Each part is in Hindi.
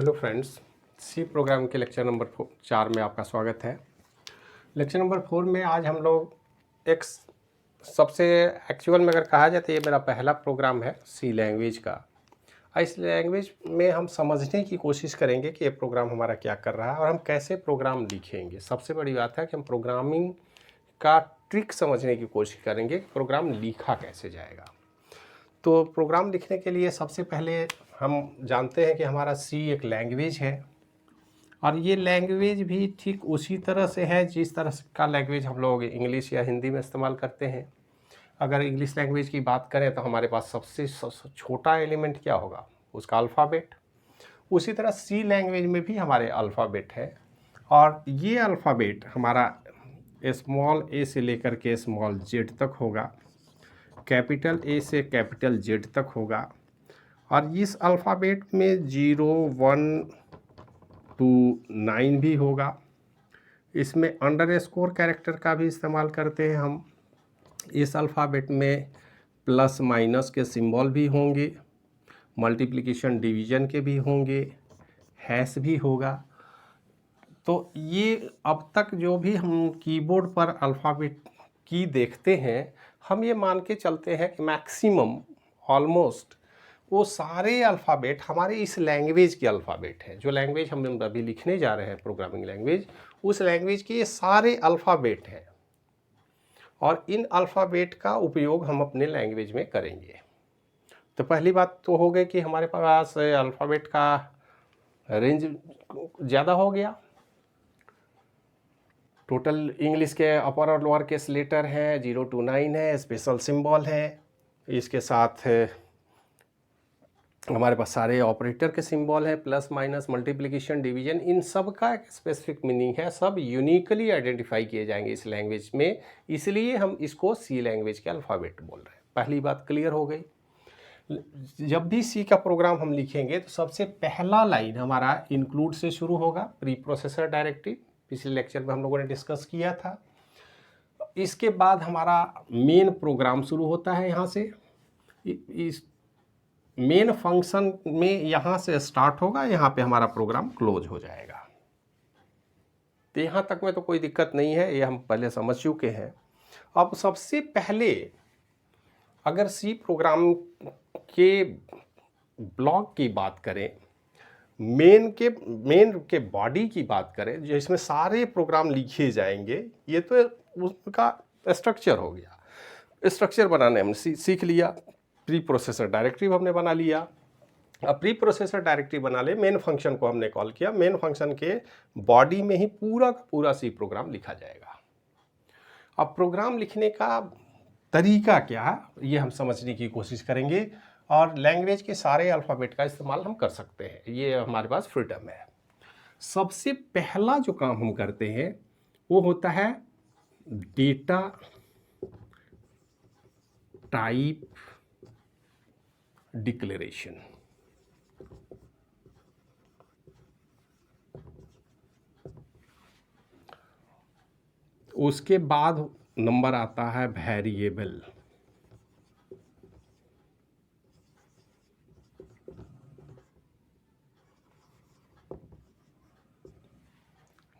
हेलो फ्रेंड्स, सी प्रोग्राम के लेक्चर नंबर 4 में आपका स्वागत है। लेक्चर नंबर 4 में आज हम लोग एक सबसे एक्चुअल में अगर कहा जाए तो ये मेरा पहला प्रोग्राम है सी लैंग्वेज का। इस लैंग्वेज में हम समझने की कोशिश करेंगे कि ये प्रोग्राम हमारा क्या कर रहा है और हम कैसे प्रोग्राम लिखेंगे। सबसे बड़ी बात है कि हम प्रोग्रामिंग का ट्रिक समझने की कोशिश करेंगे कि प्रोग्राम लिखा कैसे जाएगा। तो प्रोग्राम लिखने के लिए सबसे पहले हम जानते हैं कि हमारा सी एक लैंग्वेज है और ये लैंग्वेज भी ठीक उसी तरह से है जिस तरह का लैंग्वेज हम लोग इंग्लिश या हिंदी में इस्तेमाल करते हैं। अगर इंग्लिश लैंग्वेज की बात करें तो हमारे पास सबसे छोटा एलिमेंट क्या होगा, उसका अल्फ़ाबेट। उसी तरह सी लैंग्वेज में भी हमारे अल्फ़ाबेट है और ये अल्फ़ाबेट हमारा स्मॉल ए से लेकर के स्मॉल जेड तक होगा, कैपिटल ए से कैपिटल जेड तक होगा और इस अल्फ़ाबेट में 0, 1 to 9 भी होगा। इसमें अंडरस्कोर कैरेक्टर का भी इस्तेमाल करते हैं हम। इस अल्फ़ाबेट में प्लस माइनस के सिंबल भी होंगे, मल्टीप्लिकेशन डिवीज़न के भी होंगे, हैश भी होगा। तो ये अब तक जो भी हम कीबोर्ड पर अल्फ़ाबेट की देखते हैं, हम ये मान के चलते हैं कि मैक्सिमम ऑलमोस्ट वो सारे अल्फ़ाबेट हमारे इस लैंग्वेज के अल्फ़ाबेट हैं। जो लैंग्वेज हम अभी लिखने जा रहे हैं प्रोग्रामिंग लैंग्वेज, उस लैंग्वेज के ये सारे अल्फ़ाबेट हैं और इन अल्फ़ाबेट का उपयोग हम अपने लैंग्वेज में करेंगे। तो पहली बात तो हो गई कि हमारे पास अल्फ़ाबेट का रेंज ज़्यादा हो गया। टोटल इंग्लिश के अपर और लोअर केस लेटर है, 0 to 9 है, स्पेशल सिंबल है। इसके साथ हमारे पास सारे ऑपरेटर के सिंबल हैं, प्लस माइनस मल्टीप्लिकेशन डिवीजन, इन सब का एक स्पेसिफिक मीनिंग है। सब यूनिकली आइडेंटिफाई किए जाएंगे इस लैंग्वेज में, इसलिए हम इसको सी लैंग्वेज के अल्फ़ाबेट बोल रहे हैं। पहली बात क्लियर हो गई। जब भी सी का प्रोग्राम हम लिखेंगे तो सबसे पहला लाइन हमारा इंक्लूड से शुरू होगा, प्री प्रोसेसर डायरेक्टिव। पिछले लेक्चर में हम लोगों ने डिस्कस किया था। इसके बाद हमारा मेन प्रोग्राम शुरू होता है यहाँ से। इस मेन फंक्शन में यहाँ से स्टार्ट होगा, यहाँ पे हमारा प्रोग्राम क्लोज हो जाएगा। तो यहाँ तक में तो कोई दिक्कत नहीं है, ये हम पहले समझ चुके हैं। अब सबसे पहले अगर सी प्रोग्राम के ब्लॉक की बात करें, मेन के बॉडी की बात करें, जिसमें सारे प्रोग्राम लिखे जाएंगे, ये तो उसका स्ट्रक्चर हो गया। स्ट्रक्चर बनाने हमने सीख लिया। प्री प्रोसेसर डायरेक्टिव हमने बना लिया। अब प्री प्रोसेसर डायरेक्टिव बना ले, मेन फंक्शन को हमने कॉल किया। मेन फंक्शन के बॉडी में ही पूरा का पूरा सी प्रोग्राम लिखा जाएगा। अब प्रोग्राम लिखने का तरीका क्या है, ये हम समझने की कोशिश करेंगे और लैंग्वेज के सारे अल्फ़ाबेट का इस्तेमाल हम कर सकते हैं, ये हमारे पास फ्रीडम है। सबसे पहला जो काम हम करते हैं वो होता है डेटा टाइप डिक्लेरेशन। उसके बाद नंबर आता है variable.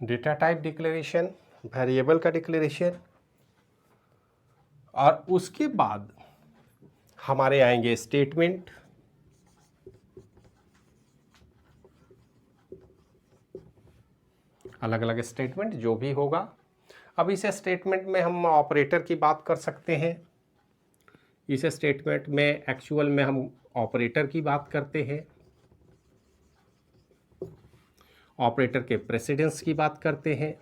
Data type declaration, variable का डिक्लेरेशन, और उसके बाद हमारे आएंगे स्टेटमेंट। अलग अलग स्टेटमेंट जो भी होगा। अब इस स्टेटमेंट में हम ऑपरेटर की बात कर सकते हैं। इस स्टेटमेंट में एक्चुअल में हम ऑपरेटर की बात करते हैं, ऑपरेटर के प्रेसिडेंस की बात करते हैं।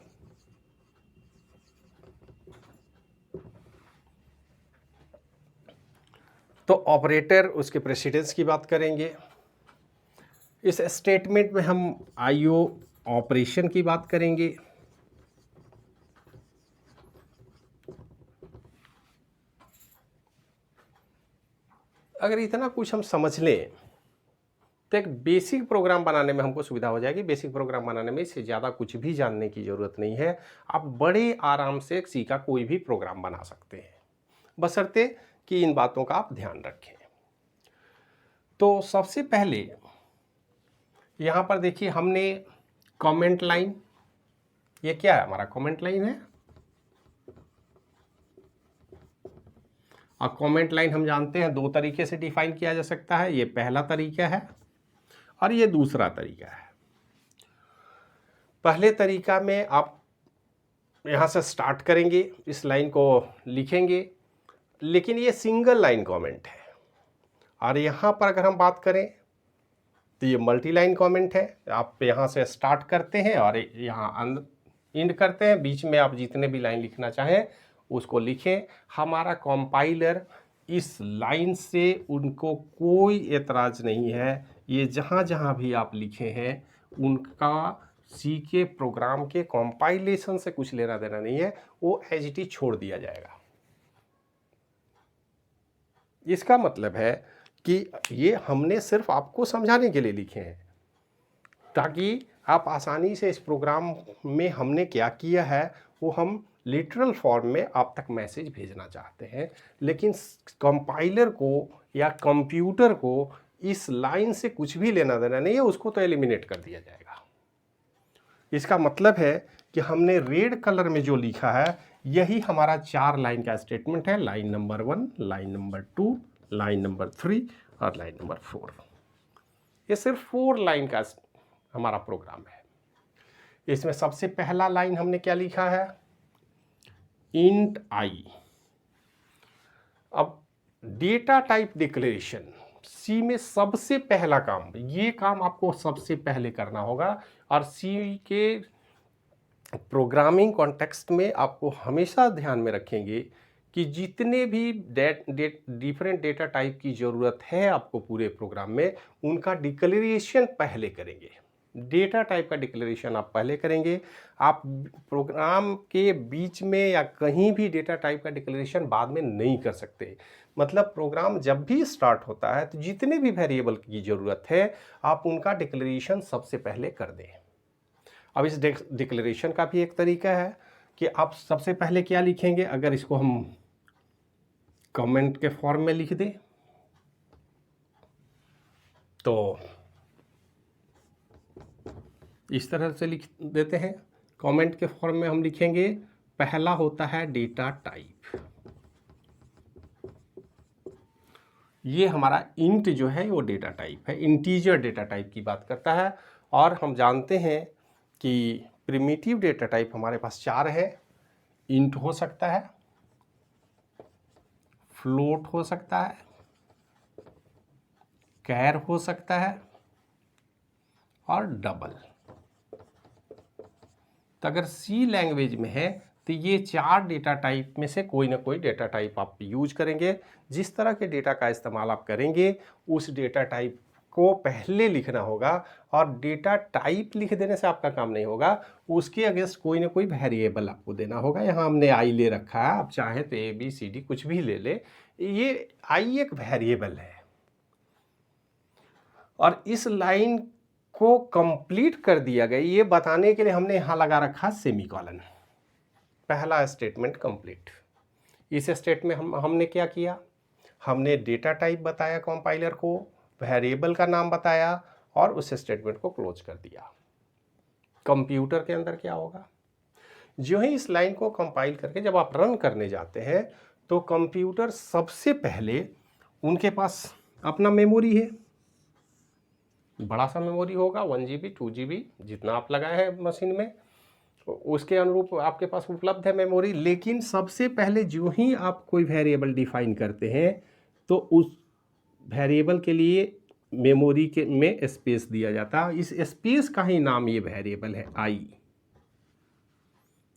तो ऑपरेटर उसके प्रेसिडेंस की बात करेंगे। इस स्टेटमेंट में हम आईओ ऑपरेशन की बात करेंगे। अगर इतना कुछ हम समझ लें तो एक बेसिक प्रोग्राम बनाने में हमको सुविधा हो जाएगी। बेसिक प्रोग्राम बनाने में इससे ज़्यादा कुछ भी जानने की ज़रूरत नहीं है। आप बड़े आराम से सी का कोई भी प्रोग्राम बना सकते हैं, बशर्ते कि इन बातों का आप ध्यान रखें। तो सबसे पहले यहाँ पर देखिए हमने कमेंट लाइन, ये क्या है, हमारा कमेंट लाइन है। और कमेंट लाइन हम जानते हैं 2 तरीके से डिफाइन किया जा सकता है। ये पहला तरीका है और ये दूसरा तरीका है। पहले तरीका में आप यहाँ से स्टार्ट करेंगे, इस लाइन को लिखेंगे, लेकिन ये सिंगल लाइन कमेंट है। और यहाँ पर अगर हम बात करें तो ये मल्टी लाइन कमेंट है। आप यहाँ से स्टार्ट करते हैं और यहाँ एंड करते हैं। बीच में आप जितने भी लाइन लिखना चाहें उसको लिखें। हमारा कंपाइलर इस लाइन से उनको कोई एतराज़ नहीं है। ये जहाँ जहाँ भी आप लिखे हैं उनका सी के प्रोग्राम के कंपाइलेशन से कुछ लेना देना नहीं है, वो एज इट इज छोड़ दिया जाएगा। इसका मतलब है कि ये हमने सिर्फ आपको समझाने के लिए लिखे हैं, ताकि आप आसानी से इस प्रोग्राम में हमने क्या किया है वो हम लिटरल फॉर्म में आप तक मैसेज भेजना चाहते हैं। लेकिन कंपाइलर को या कंप्यूटर को इस लाइन से कुछ भी लेना देना नहीं है, उसको तो एलिमिनेट कर दिया जाएगा। इसका मतलब है कि हमने रेड कलर में जो लिखा है यही हमारा 4 लाइन का स्टेटमेंट है। Line number 1, line number 2, line number 3 और लाइन नंबर 4। ये सिर्फ 4 लाइन का हमारा प्रोग्राम है। इसमें सबसे पहला लाइन हमने क्या लिखा है, इंट आई। अब डेटा टाइप डिक्लेरेशन सी में सबसे पहला काम, ये काम आपको सबसे पहले करना होगा। और सी के प्रोग्रामिंग कॉन्टेक्स्ट में आपको हमेशा ध्यान में रखेंगे कि जितने भी डिफरेंट डेटा टाइप की ज़रूरत है आपको पूरे प्रोग्राम में, उनका डिक्लेरेशन पहले करेंगे। डेटा टाइप का डिक्लेरेशन आप पहले करेंगे। आप प्रोग्राम के बीच में या कहीं भी डेटा टाइप का डिक्लेरेशन बाद में नहीं कर सकते। मतलब प्रोग्राम जब भी स्टार्ट होता है तो जितने भी वेरिएबल की ज़रूरत है आप उनका डिक्लेरेशन सबसे पहले कर दें। अब इस डिक्लेरेशन का भी एक तरीका है कि आप सबसे पहले क्या लिखेंगे। अगर इसको हम कमेंट के फॉर्म में लिख दें तो इस तरह से लिख देते हैं। कमेंट के फॉर्म में हम लिखेंगे, पहला होता है डेटा टाइप। ये हमारा इंट जो है वो डेटा टाइप है, इंटीजर डेटा टाइप की बात करता है। और हम जानते हैं कि प्रिमिटिव डेटा टाइप हमारे पास 4 है। इंट हो सकता है, फ्लोट हो सकता है, कैर हो सकता है और डबल। तो अगर सी लैंग्वेज में है तो ये 4 डेटा टाइप में से कोई ना कोई डेटा टाइप आप यूज करेंगे। जिस तरह के डेटा का इस्तेमाल आप करेंगे उस डेटा टाइप को पहले लिखना होगा। और डेटा टाइप लिख देने से आपका काम नहीं होगा, उसके अगेंस्ट कोई ना कोई वेरिएबल आपको देना होगा। यहाँ हमने आई ले रखा है, आप चाहें तो ए बी सी डी कुछ भी ले ले, ये आई एक वेरिएबल है। और इस लाइन को कंप्लीट कर दिया गया ये बताने के लिए हमने यहाँ लगा रखा सेमीकोलन। पहला स्टेटमेंट कंप्लीट। इस स्टेटमेंट में हमने क्या किया, हमने डेटा टाइप बताया कंपाइलर को, वेरिएबल का नाम बताया और उस स्टेटमेंट को क्लोज कर दिया। कंप्यूटर के अंदर क्या होगा, जो ही इस लाइन को कंपाइल करके जब आप रन करने जाते हैं तो कंप्यूटर सबसे पहले, उनके पास अपना मेमोरी है, बड़ा सा मेमोरी होगा, 1 GB 2 GB जितना आप लगाए हैं मशीन में उसके अनुरूप आपके पास उपलब्ध है मेमोरी। लेकिन सबसे पहले जो ही आप कोई वेरिएबल डिफाइन करते हैं तो उस वेरिएबल के लिए मेमोरी के में स्पेस दिया जाता है। इस स्पेस का ही नाम ये वेरिएबल है आई।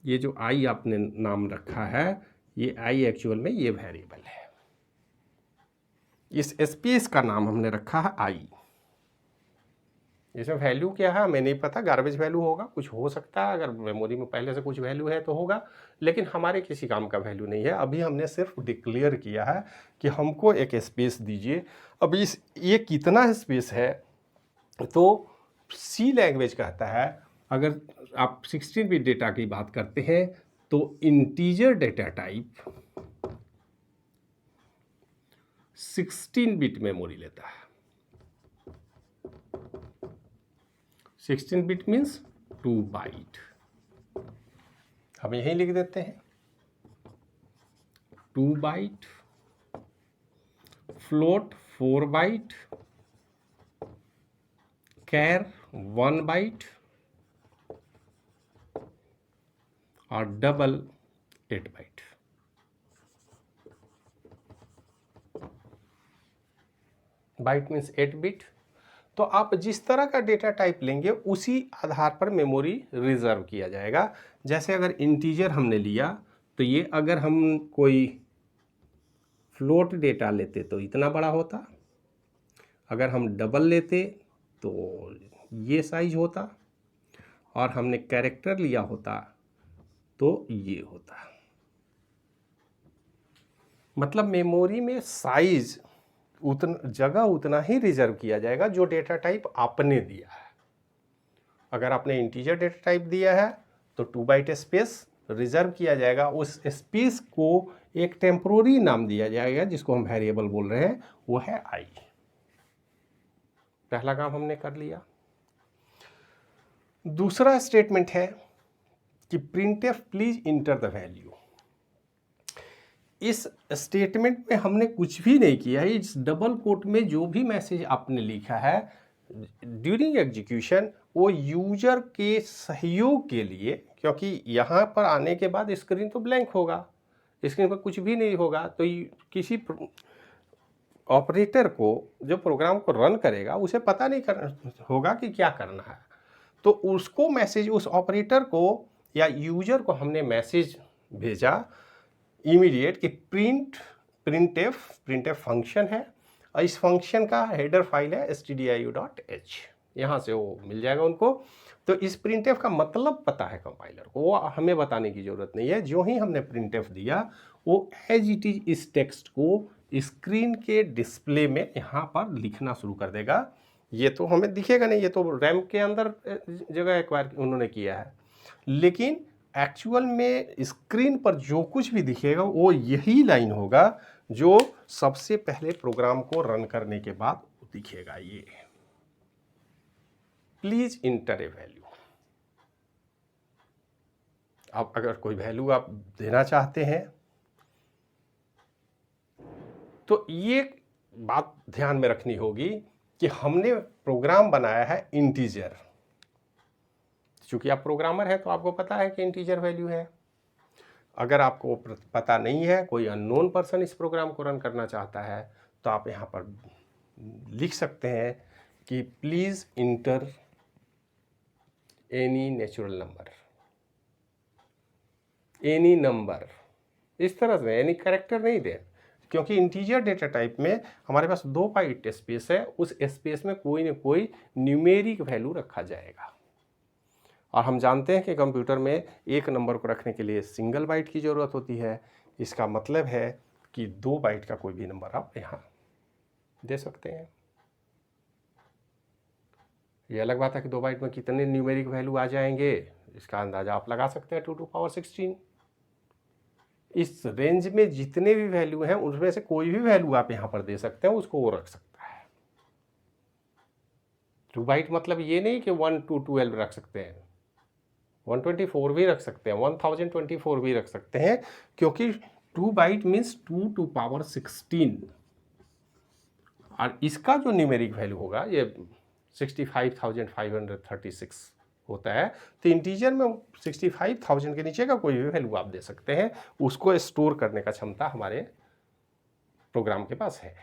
ये जो आई आपने नाम रखा है ये आई एक्चुअल में ये वेरिएबल है। इस स्पेस का नाम हमने रखा है आई। इसमें वैल्यू क्या है हमें नहीं पता, गार्बेज वैल्यू होगा, कुछ हो सकता है, अगर मेमोरी में पहले से कुछ वैल्यू है तो होगा, लेकिन हमारे किसी काम का वैल्यू नहीं है। अभी हमने सिर्फ डिक्लेयर किया है कि हमको एक स्पेस दीजिए। अब ये कितना स्पेस है, तो सी लैंग्वेज कहता है अगर आप 16 बिट डेटा की बात करते हैं तो integer data type 16 bit memory लेता है। 16 बिट मीन्स 2 बाइट, हम यही लिख देते हैं 2 byte, float 4 byte, char 1 byte और double 8 byte. Byte means 8 bit. तो आप जिस तरह का डेटा टाइप लेंगे उसी आधार पर मेमोरी रिजर्व किया जाएगा। जैसे अगर इंटीजर हमने लिया तो ये अगर हम कोई फ्लोट डेटा लेते तो इतना बड़ा होता, अगर हम डबल लेते तो ये साइज होता, और हमने कैरेक्टर लिया होता तो ये होता। मतलब मेमोरी में साइज जगह उतना ही रिजर्व किया जाएगा जो डेटा टाइप आपने दिया है। अगर आपने इंटीजर डेटा टाइप दिया है तो 2 बाइट स्पेस रिजर्व किया जाएगा। उस स्पेस को एक टेम्पोररी नाम दिया जाएगा जिसको हम वेरिएबल बोल रहे हैं, वो है आई। पहला काम हमने कर लिया। दूसरा स्टेटमेंट है कि printf please enter the value. इस स्टेटमेंट में हमने कुछ भी नहीं किया है। इस डबल कोट में जो भी मैसेज आपने लिखा है ड्यूरिंग एग्जीक्यूशन, वो यूजर के सहयोग के लिए, क्योंकि यहाँ पर आने के बाद स्क्रीन तो ब्लैंक होगा, स्क्रीन पर कुछ भी नहीं होगा, तो किसी ऑपरेटर को जो प्रोग्राम को रन करेगा उसे पता नहीं होगा कि क्या करना है। तो उसको मैसेज, उस ऑपरेटर को या यूजर को हमने मैसेज भेजा इमीडिएट कि प्रिंटफ फंक्शन है, और इस फंक्शन का हेडर फाइल है stdio.h, यहाँ से वो मिल जाएगा उनको। तो इस प्रिंटफ का मतलब पता है कंपाइलर को, वो हमें बताने की ज़रूरत नहीं है। जो ही हमने प्रिंटफ दिया वो एज इट इज इस टेक्स्ट को स्क्रीन के डिस्प्ले में यहाँ पर लिखना शुरू कर देगा। ये तो हमें दिखेगा नहीं, ये तो रैम के अंदर जगह एक्वायर उन्होंने किया है, लेकिन एक्चुअल में स्क्रीन पर जो कुछ भी दिखेगा वो यही लाइन होगा जो सबसे पहले प्रोग्राम को रन करने के बाद दिखेगा। ये प्लीज इंटर ए वैल्यू। अब अगर कोई वैल्यू आप देना चाहते हैं तो ये बात ध्यान में रखनी होगी कि हमने प्रोग्राम बनाया है इंटीजर। चूंकि आप प्रोग्रामर हैं तो आपको पता है कि इंटीजर वैल्यू है। अगर आपको पता नहीं है, कोई अननोन पर्सन इस प्रोग्राम को रन करना चाहता है, तो आप यहाँ पर लिख सकते हैं कि please inter any natural number, any number, इस तरह से, एनी कैरेक्टर नहीं दे, क्योंकि इंटीजर डेटा टाइप में हमारे पास 2 बाइट स्पेस है। उस स्पेस में कोई ना कोई न्यूमेरिक वैल्यू रखा जाएगा, और हम जानते हैं कि कंप्यूटर में एक नंबर को रखने के लिए सिंगल बाइट की ज़रूरत होती है। इसका मतलब है कि 2 बाइट का कोई भी नंबर आप यहाँ दे सकते हैं। ये अलग बात है कि 2 बाइट में कितने न्यूमेरिक वैल्यू आ जाएंगे, इसका अंदाज़ा आप लगा सकते हैं 2 टू पावर 16। इस रेंज में जितने भी वैल्यू हैं उनमें से कोई भी वैल्यू आप यहाँ पर दे सकते हैं, उसको वो रख सकता है। 2 बाइट मतलब ये नहीं कि 1 to 12 रख सकते हैं, 124 भी रख सकते हैं, 1024 भी रख सकते हैं, क्योंकि 2 बाइट मीन्स 2 टू पावर 16, और इसका जो न्यूमेरिक वैल्यू होगा ये 65,536 होता है। तो इंटीजर में 65,000 के नीचे का कोई भी वैल्यू आप दे सकते हैं, उसको स्टोर करने का क्षमता हमारे प्रोग्राम के पास है।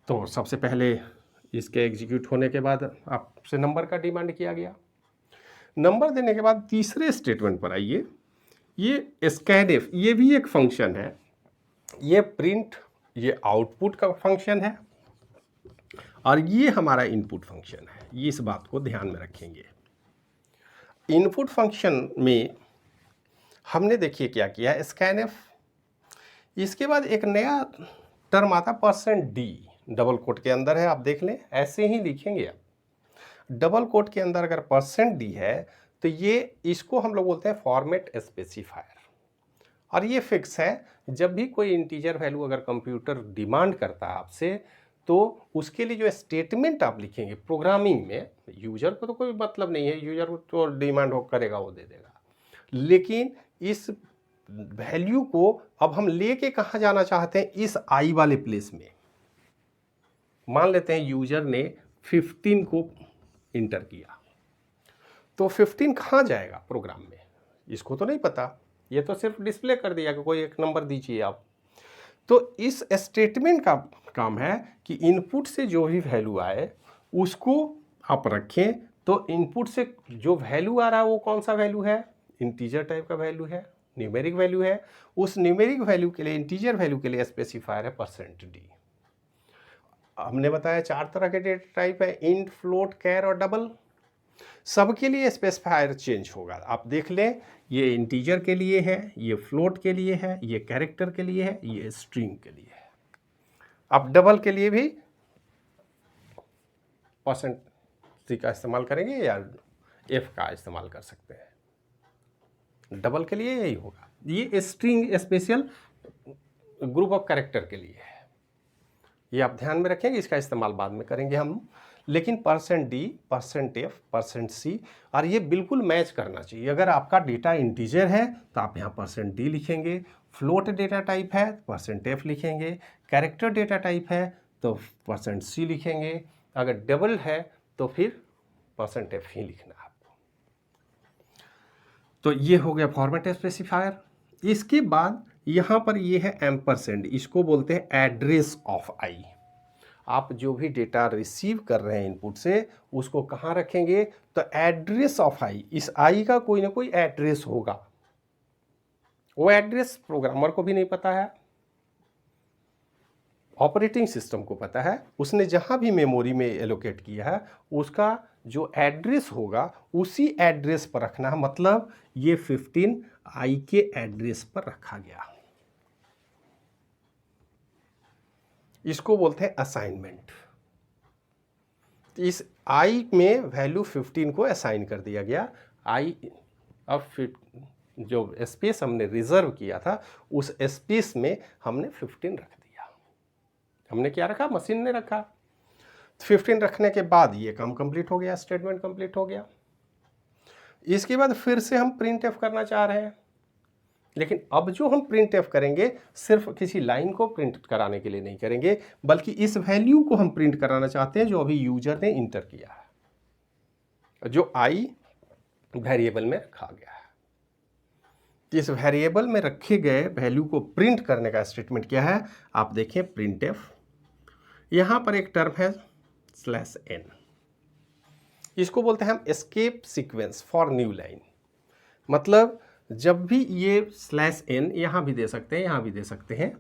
तो सबसे पहले इसके एग्जीक्यूट होने के बाद आपसे नंबर का डिमांड किया गया। नंबर देने के बाद तीसरे स्टेटमेंट पर आइए। ये स्कैनफ, ये भी एक फंक्शन है। ये प्रिंट, ये आउटपुट का फंक्शन है, और ये हमारा इनपुट फंक्शन है। ये इस बात को ध्यान में रखेंगे। इनपुट फंक्शन में हमने देखिए क्या किया, स्कैनफ। इसके बाद एक नया टर्म आता %d, डबल कोट के अंदर है, आप देख लें, ऐसे ही लिखेंगे आप। डबल कोट के अंदर अगर %d है तो ये, इसको हम लोग बोलते हैं फॉर्मेट स्पेसिफायर, और ये फिक्स है। जब भी कोई इंटीजर वैल्यू अगर कंप्यूटर डिमांड करता है आपसे, तो उसके लिए जो स्टेटमेंट आप लिखेंगे प्रोग्रामिंग में, यूजर को तो कोई मतलब नहीं है, यूजर को तो डिमांड हो करेगा वो दे देगा, लेकिन इस वैल्यू को अब हम लेके कहाँ जाना चाहते हैं, इस आई वाले प्लेस में। मान लेते हैं यूजर ने 15 को इंटर किया, तो 15 कहाँ जाएगा प्रोग्राम में, इसको तो नहीं पता, ये तो सिर्फ डिस्प्ले कर दिया कि कोई एक नंबर दीजिए आप। तो इस स्टेटमेंट का काम है कि इनपुट से जो भी वैल्यू आए उसको आप रखें, तो इनपुट से जो वैल्यू आ रहा है वो कौन सा वैल्यू है, इंटीजर टाइप का वैल्यू है, न्यूमेरिक वैल्यू है। उस न्यूमेरिक वैल्यू के लिए, इंटीजर वैल्यू के लिए स्पेसिफायर है %d। हमने बताया 4 तरह के डेटा टाइप है, इंट, फ्लोट, कैर और डबल। सबके लिए स्पेसिफायर चेंज होगा, आप देख लें, ये इंटीजर के लिए है, ये फ्लोट के लिए है, ये कैरेक्टर के लिए है, ये स्ट्रिंग के लिए है। आप डबल के लिए भी %c का इस्तेमाल करेंगे या f का इस्तेमाल कर सकते हैं। डबल के लिए यही होगा। ये string special group of character के लिए है, ये आप ध्यान में रखेंगे, इसका इस्तेमाल बाद में करेंगे हम। लेकिन %d, %f, %c, और ये बिल्कुल मैच करना चाहिए। अगर आपका डेटा इंटीजर है तो आप यहाँ %d लिखेंगे, फ्लोट डेटा टाइप है %f लिखेंगे, कैरेक्टर डेटा टाइप है तो %c लिखेंगे, अगर डबल है तो फिर %f ही लिखना है आपको। तो ये हो गया फॉर्मेट स्पेसिफायर। इसके बाद यहाँ पर ये है एम्परसेंड, इसको बोलते हैं एड्रेस ऑफ आई। आप जो भी डेटा रिसीव कर रहे हैं इनपुट से, उसको कहाँ रखेंगे, तो एड्रेस ऑफ आई, इस आई का कोई ना कोई एड्रेस होगा। वो एड्रेस प्रोग्रामर को भी नहीं पता है, ऑपरेटिंग सिस्टम को पता है। उसने जहाँ भी मेमोरी में एलोकेट किया है उसका जो एड्रेस होगा उसी एड्रेस पर रखना है। मतलब ये 15 आई के एड्रेस पर रखा गया, इसको बोलते हैं असाइनमेंट। इस आई में वैल्यू 15 को असाइन कर दिया गया। आई अब फिर जो स्पेस हमने रिजर्व किया था उस स्पेस में हमने 15 रख दिया। हमने क्या रखा, मशीन ने रखा। 15 रखने के बाद ये काम कंप्लीट हो गया, स्टेटमेंट कंप्लीट हो गया। इसके बाद फिर से हम प्रिंट एफ करना चाह रहे हैं, लेकिन अब जो हम प्रिंट एफ करेंगे सिर्फ किसी लाइन को प्रिंट कराने के लिए नहीं करेंगे, बल्कि इस वैल्यू को हम प्रिंट कराना चाहते हैं जो अभी यूजर ने इंटर किया है, जो आई वेरिएबल में रखा गया है। इस वेरिएबल में रखे गए वैल्यू को प्रिंट करने का स्टेटमेंट क्या है, आप देखें प्रिंट एफ। यहां पर एक टर्म है /n, इसको बोलते हैं हम escape sequence for new line. मतलब जब भी ये /n यहाँ भी दे सकते हैं, यहाँ भी दे सकते हैं,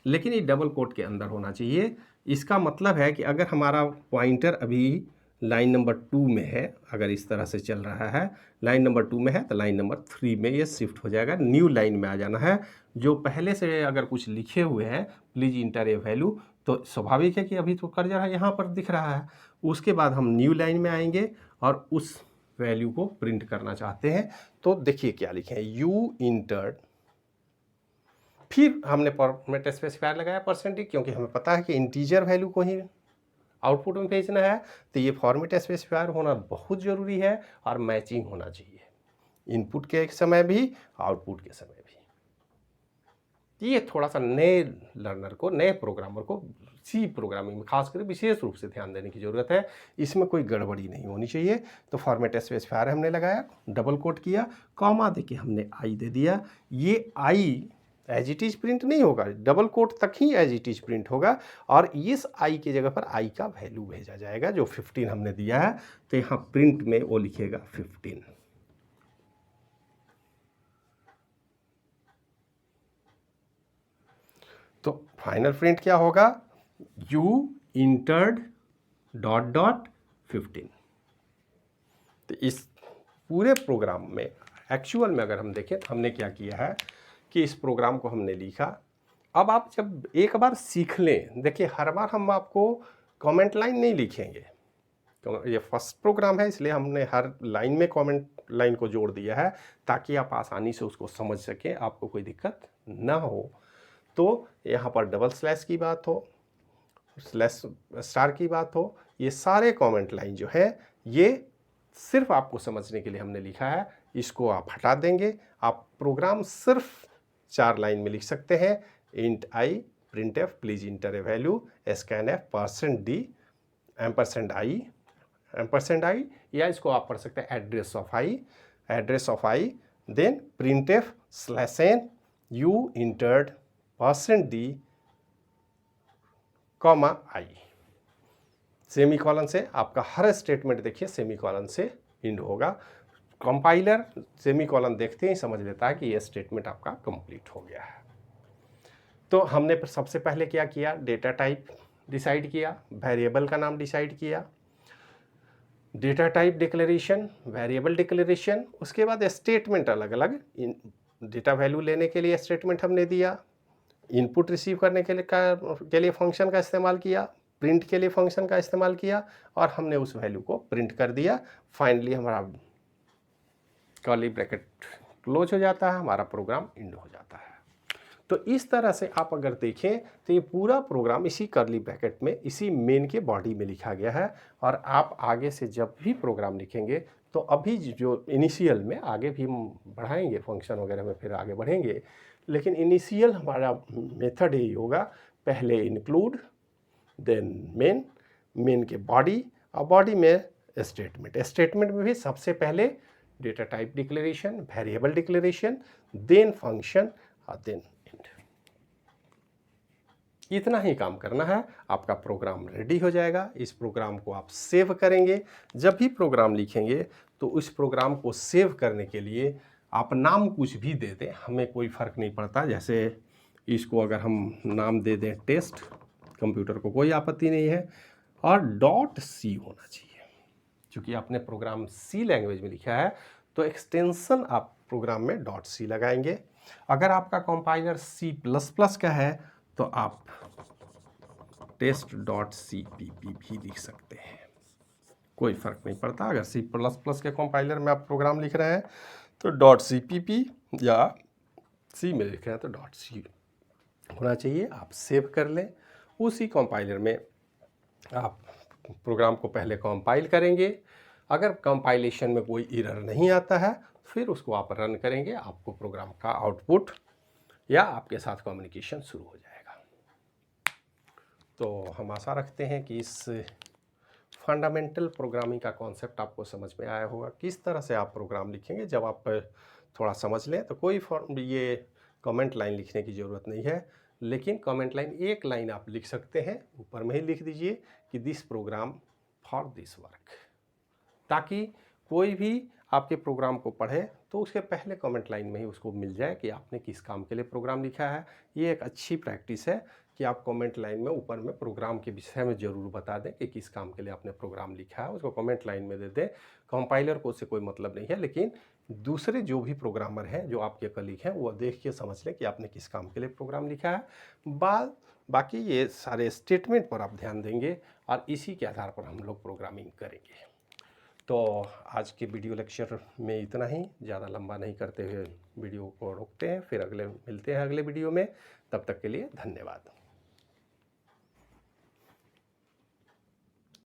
लेकिन ये डबल कोट के अंदर होना चाहिए। इसका मतलब है कि अगर हमारा पॉइंटर अभी लाइन नंबर 2 में है, अगर इस तरह से चल रहा है, लाइन नंबर 2 में है तो लाइन नंबर 3 में ये शिफ्ट हो जाएगा, न्यू लाइन में आ जाना है। जो पहले से अगर कुछ लिखे हुए हैं प्लीज इंटर ए वैल्यू, तो स्वाभाविक है कि अभी तो कर्सर यहाँ पर दिख रहा है। उसके बाद हम न्यू लाइन में आएंगे और उस वैल्यू को प्रिंट करना चाहते हैं, तो देखिए क्या लिखे हैं, यू इंटर्ड, फिर हमने फॉर्मेट स्पेसिफायर लगाया %d, क्योंकि हमें पता है कि इंटीजर वैल्यू को ही आउटपुट में भेजना है। तो ये फॉर्मेट स्पेसिफायर होना बहुत ज़रूरी है और मैचिंग होना चाहिए इनपुट के समय भी आउटपुट के समय भी। ये थोड़ा सा नए लर्नर को, नए प्रोग्रामर को सी प्रोग्रामिंग में खासकर विशेष रूप से ध्यान देने की ज़रूरत है, इसमें कोई गड़बड़ी नहीं होनी चाहिए। तो फॉर्मेट स्पेसिफायर हमने लगाया, डबल कोट किया, कॉमा देके हमने आई दे दिया। ये I as it is print नहीं होगा, डबल कोट तक ही एज इट इज प्रिंट होगा, और इस आई के जगह पर आई का वैल्यू भेजा जाएगा जो 15 हमने दिया है। तो यहाँ प्रिंट में वो लिखेगा 15। तो फाइनल प्रिंट क्या होगा, यू इंटर्ड ... 15। तो इस पूरे प्रोग्राम में एक्चुअल में अगर हम देखें तो हमने क्या किया है कि इस प्रोग्राम को हमने लिखा। अब आप जब एक बार सीख लें, देखिए हर बार हम आपको कमेंट लाइन नहीं लिखेंगे, तो ये फर्स्ट प्रोग्राम है इसलिए हमने हर लाइन में कमेंट लाइन को जोड़ दिया है ताकि आप आसानी से उसको समझ सकें, आपको कोई दिक्कत ना हो। तो यहाँ पर डबल स्लैश की बात हो, स्लैश स्टार की बात हो, ये सारे कमेंट लाइन जो है ये सिर्फ आपको समझने के लिए हमने लिखा है। इसको आप हटा देंगे, आप प्रोग्राम सिर्फ 4 लाइन में लिख सकते हैं। Int i print f please enter a value scan f %d %i या इसको आप पढ़ सकते हैं address of i then print f /n you entered %d i. Semicolon से आपका हर स्टेटमेंट देखिए सेमीकॉलन से एंड होगा। कंपाइलर सेमीकॉलन देखते ही समझ लेता है कि ये स्टेटमेंट आपका कंप्लीट हो गया है। तो हमने सबसे पहले क्या किया, डेटा टाइप डिसाइड किया, वेरिएबल का नाम डिसाइड किया, data type declaration, variable declaration, उसके बाद स्टेटमेंट अलग अलग, डेटा वैल्यू लेने के लिए स्टेटमेंट हमने दिया, इनपुट रिसीव करने के लिए फंक्शन का इस्तेमाल किया, प्रिंट के लिए फंक्शन का इस्तेमाल किया और हमने उस वैल्यू को प्रिंट कर दिया। फाइनली हमारा कर्ली ब्रैकेट क्लोज हो जाता है, हमारा प्रोग्राम एंड हो जाता है। तो इस तरह से आप अगर देखें तो ये पूरा प्रोग्राम इसी कर्ली ब्रैकेट में, इसी मेन के बॉडी में लिखा गया है। और आप आगे से जब भी प्रोग्राम लिखेंगे तो अभी जो इनिशियल में, आगे भी हम बढ़ाएंगे फंक्शन वगैरह में फिर आगे बढ़ेंगे, लेकिन इनिशियल हमारा मेथड यही होगा, पहले इंक्लूड देन मेन के बॉडी और बॉडी में स्टेटमेंट में भी सबसे पहले data type declaration, variable declaration, then function और देन एंड। इतना ही काम करना है, आपका प्रोग्राम रेडी हो जाएगा। इस प्रोग्राम को आप सेव करेंगे, जब भी प्रोग्राम लिखेंगे तो उस प्रोग्राम को सेव करने के लिए आप नाम कुछ भी दे दें, हमें कोई फ़र्क नहीं पड़ता। जैसे इसको अगर हम नाम दे दें टेस्ट, कंप्यूटर को कोई आपत्ति नहीं है, और .c होना चाहिए। क्योंकि आपने प्रोग्राम C लैंग्वेज में लिखा है तो एक्सटेंशन आप प्रोग्राम में .c लगाएंगे। अगर आपका कंपाइलर C++ का है तो आप test.cpp भी लिख सकते हैं, कोई फ़र्क नहीं पड़ता। अगर C++ के कंपाइलर में आप प्रोग्राम लिख रहे हैं तो .cpp या C में लिख रहे हैं तो .c होना चाहिए। आप सेव कर लें, उसी कंपाइलर में आप प्रोग्राम को पहले कंपाइल करेंगे। अगर कंपाइलेशन में कोई एरर नहीं आता है फिर उसको आप रन करेंगे, आपको प्रोग्राम का आउटपुट या आपके साथ कम्युनिकेशन शुरू हो जाएगा। तो हम आशा रखते हैं कि इस फंडामेंटल प्रोग्रामिंग का कॉन्सेप्ट आपको समझ में आया होगा। किस तरह से आप प्रोग्राम लिखेंगे जब आप थोड़ा समझ लें तो कोई ये कमेंट लाइन लिखने की ज़रूरत नहीं है, लेकिन कमेंट लाइन एक लाइन आप लिख सकते हैं, ऊपर में ही लिख दीजिए कि this program for this work, ताकि कोई भी आपके प्रोग्राम को पढ़े तो उसके पहले कमेंट लाइन में ही उसको मिल जाए कि आपने किस काम के लिए प्रोग्राम लिखा है। ये एक अच्छी प्रैक्टिस है कि आप कमेंट लाइन में ऊपर में प्रोग्राम के विषय में ज़रूर बता दें कि किस काम के लिए आपने प्रोग्राम लिखा है, उसको कमेंट लाइन में दे दें। कंपाइलर को उससे कोई मतलब नहीं है, लेकिन दूसरे जो भी प्रोग्रामर हैं, जो आपके कलीग हैं, वो देख के समझ लें कि आपने किस काम के लिए प्रोग्राम लिखा है। बाकी ये सारे स्टेटमेंट पर आप ध्यान देंगे और इसी के आधार पर हम लोग प्रोग्रामिंग करेंगे। तो आज के वीडियो लेक्चर में इतना ही, ज़्यादा लंबा नहीं करते हुए वीडियो को रोकते हैं, फिर मिलते हैं अगले वीडियो में। तब तक के लिए धन्यवाद।